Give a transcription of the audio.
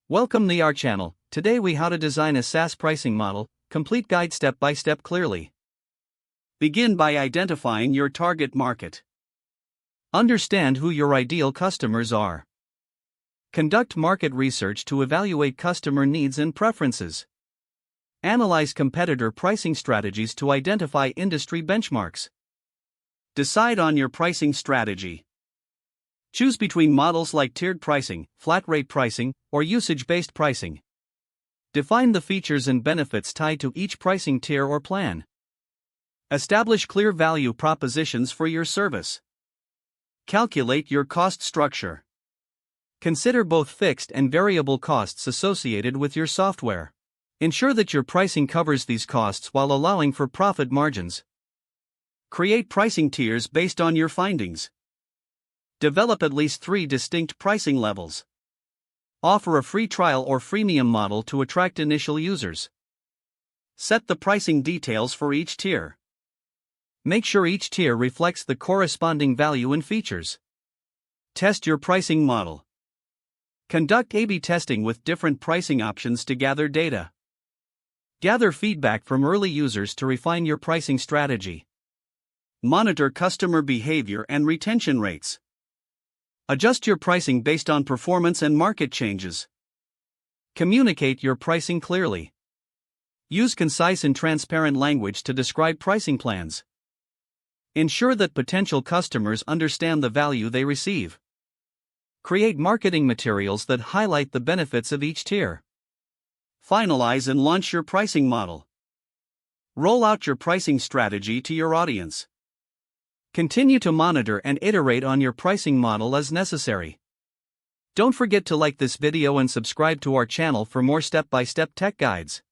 Welcome to our channel. Today we how to design a SaaS pricing model, complete guide step by step clearly. Begin by identifying your target market. Understand who your ideal customers are. Conduct market research to evaluate customer needs and preferences. Analyze competitor pricing strategies to identify industry benchmarks. Decide on your pricing strategy. Choose between models like tiered pricing, flat rate pricing, or usage-based pricing. Define the features and benefits tied to each pricing tier or plan. Establish clear value propositions for your service. Calculate your cost structure. Consider both fixed and variable costs associated with your software. Ensure that your pricing covers these costs while allowing for profit margins. Create pricing tiers based on your findings. Develop at least 3 distinct pricing levels. Offer a free trial or freemium model to attract initial users. Set the pricing details for each tier. Make sure each tier reflects the corresponding value and features. Test your pricing model. Conduct A/B testing with different pricing options to gather data. Gather feedback from early users to refine your pricing strategy. Monitor customer behavior and retention rates. Adjust your pricing based on performance and market changes. Communicate your pricing clearly. Use concise and transparent language to describe pricing plans. Ensure that potential customers understand the value they receive. Create marketing materials that highlight the benefits of each tier. Finalize and launch your pricing model. Roll out your pricing strategy to your audience. Continue to monitor and iterate on your pricing model as necessary. Don't forget to like this video and subscribe to our channel for more step-by-step tech guides.